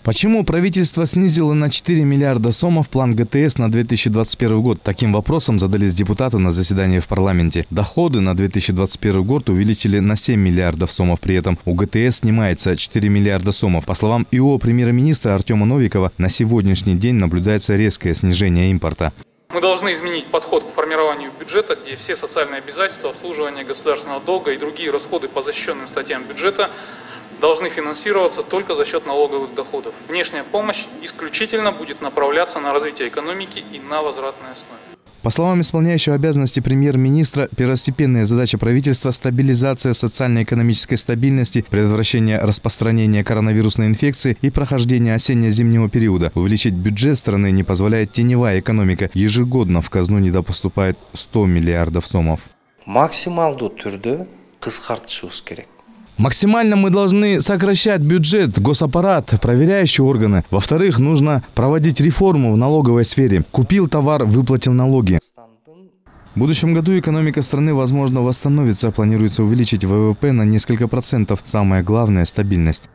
Почему правительство снизило на 4 миллиарда сомов план ГТС на 2021 год? Таким вопросом задались депутаты на заседании в парламенте. Доходы на 2021 год увеличили на 7 миллиардов сомов. При этом у ГТС снимается 4 миллиарда сомов. По словам ИО премьер-министра Артема Новикова, на сегодняшний день наблюдается резкое снижение импорта. Мы должны изменить подход к формированию бюджета, где все социальные обязательства, обслуживание государственного долга и другие расходы по защищенным статьям бюджета должны финансироваться только за счет налоговых доходов. Внешняя помощь исключительно будет направляться на развитие экономики и на возвратной основе. По словам исполняющего обязанности премьер-министра, первостепенная задача правительства – стабилизация социально-экономической стабильности, предотвращение распространения коронавирусной инфекции и прохождение осенне-зимнего периода. Увеличить бюджет страны не позволяет теневая экономика. Ежегодно в казну недопоступает 100 миллиардов сомов. Максималдуу түрдө кыскартышыбыз керек. Максимально мы должны сокращать бюджет, госаппарат, проверяющие органы. Во-вторых, нужно проводить реформу в налоговой сфере. Купил товар, выплатил налоги. В будущем году экономика страны, возможно, восстановится. Планируется увеличить ВВП на несколько процентов. Самое главное – стабильность.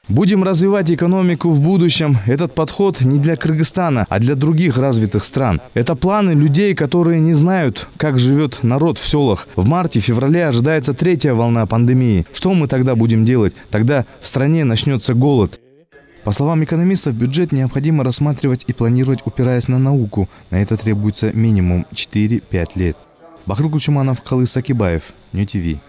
Будем развивать экономику в будущем. Этот подход не для Кыргызстана, а для других развитых стран. Это планы людей, которые не знают, как живет народ в селах. В марте-феврале ожидается 3-я волна пандемии. Что мы тогда будем делать? Тогда в стране начнется голод. По словам экономистов, бюджет необходимо рассматривать и планировать, опираясь на науку. На это требуется минимум 4-5 лет. Бахтыль Кучуманов, Калыс Сакибаев, Нью ТВ.